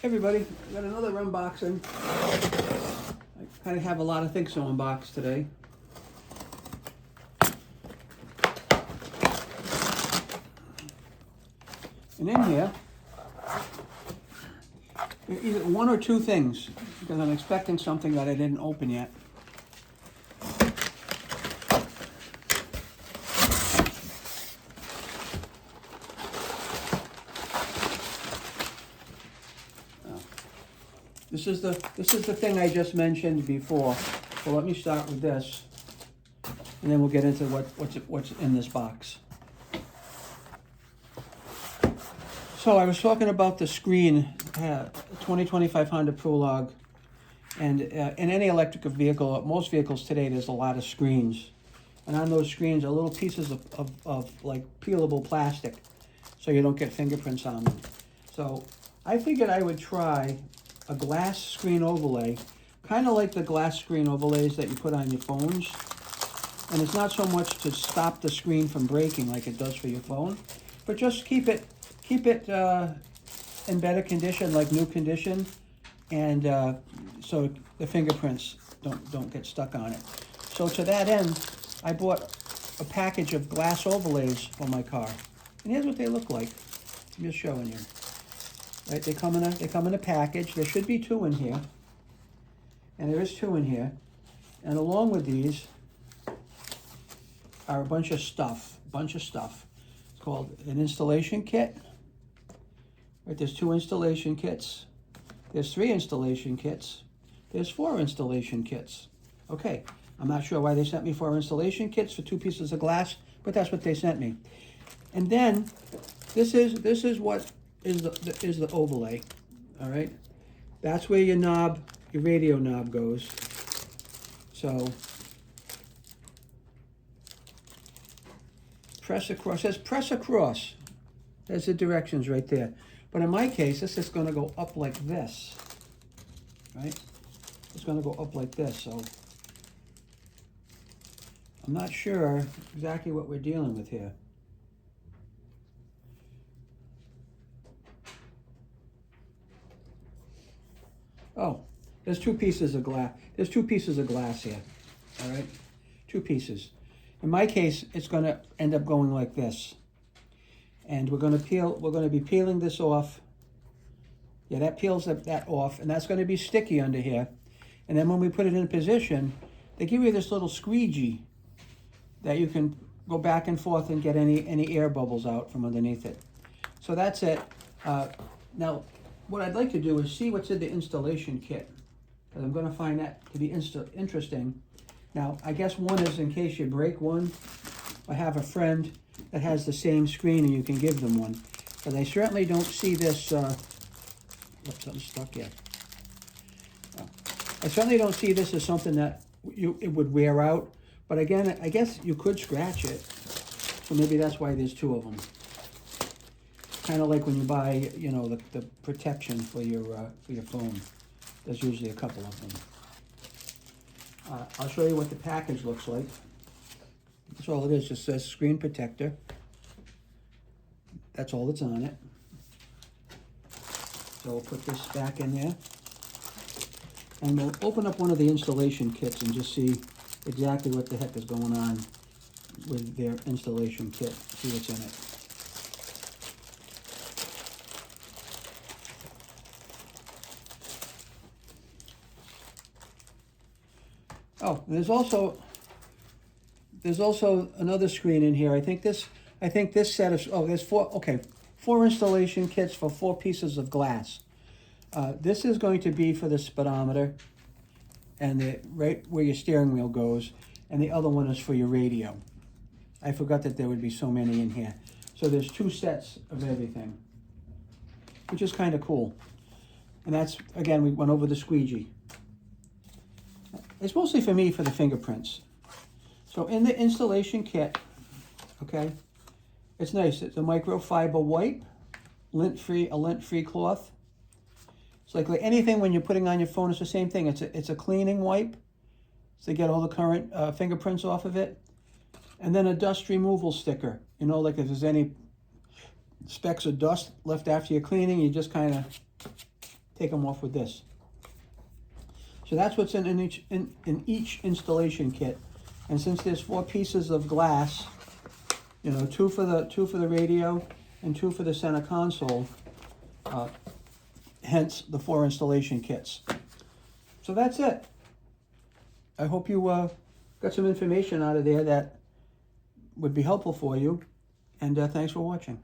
Hey everybody, got another unboxing. I kind of have a lot of things to unbox today. And in here, either one or two things, because I'm expecting something that I didn't open yet. This is the thing I just mentioned before. So let me start with this, and then we'll get into what's in this box. So I was talking about the screen, 2025 Honda Prologue, and in any electric vehicle, most vehicles today, there's a lot of screens, and on those screens are little pieces of like peelable plastic, so you don't get fingerprints on them. So I figured I would try a glass screen overlay, kind of like the glass screen overlays that you put on your phones. And it's not so much to stop the screen from breaking like it does for your phone, but just keep it in better condition, like new condition, and so the fingerprints don't get stuck on it. So to that end, I bought a package of glass overlays for my car, and here's what they look like. I'm just showing you. Right, they come in a package. There should be two in here, and there is two in here. And along with these are a bunch of stuff. It's called an installation kit. Right, there's two installation kits. There's three installation kits. There's four installation kits. Okay, I'm not sure why they sent me four installation kits for two pieces of glass, but that's what they sent me. And then this is what is the overlay. All right, that's where your knob, your radio knob goes. So press across. It says press across. There's the directions right there. But in my case, this is going to go up like this. Right? It's going to go up like this. So I'm not sure exactly what we're dealing with here. Oh, there's two pieces of glass. There's two pieces of glass here. All right, two pieces. In my case, it's going to end up going like this, and we're going to be peeling this off. Yeah, that peels that off, and that's going to be sticky under here. And then when we put it in position, they give you this little squeegee that you can go back and forth and get any air bubbles out from underneath it. So that's it. Now, what I'd like to do is see what's in the installation kit, because I'm going to find that to be interesting. Now, I guess one is in case you break one. I have a friend that has the same screen and you can give them one. But I certainly don't see this, oops, something's stuck here. I certainly don't see this as something that it would wear out. But again, I guess you could scratch it. So maybe that's why there's two of them. Kind of like when you buy, you know, the protection for your phone. There's usually a couple of them. I'll show you what the package looks like. That's all it is. Just says screen protector. That's all that's on it. So we'll put this back in there, and we'll open up one of the installation kits and just see exactly what the heck is going on with their installation kit. See what's in it. Oh, there's also another screen in here. I think this set of, oh, there's four installation kits for four pieces of glass. This is going to be for the speedometer and right where your steering wheel goes, and the other one is for your radio. I forgot that there would be so many in here. So there's two sets of everything, which is kind of cool. And that's, again, we went over the squeegee. It's mostly for me for the fingerprints. So in the installation kit, okay, it's nice. It's a microfiber wipe, a lint-free cloth. It's like anything when you're putting on your phone, it's the same thing. It's a cleaning wipe, so you get all the current fingerprints off of it. And then a dust removal sticker. You know, like if there's any specks of dust left after you're cleaning, you just kind of take them off with this. So that's what's in each installation kit. And since there's 4 pieces of glass, you know, two for the radio and 2 for the center console, hence the 4 installation kits. So that's it. I hope you got some information out of there that would be helpful for you, and thanks for watching.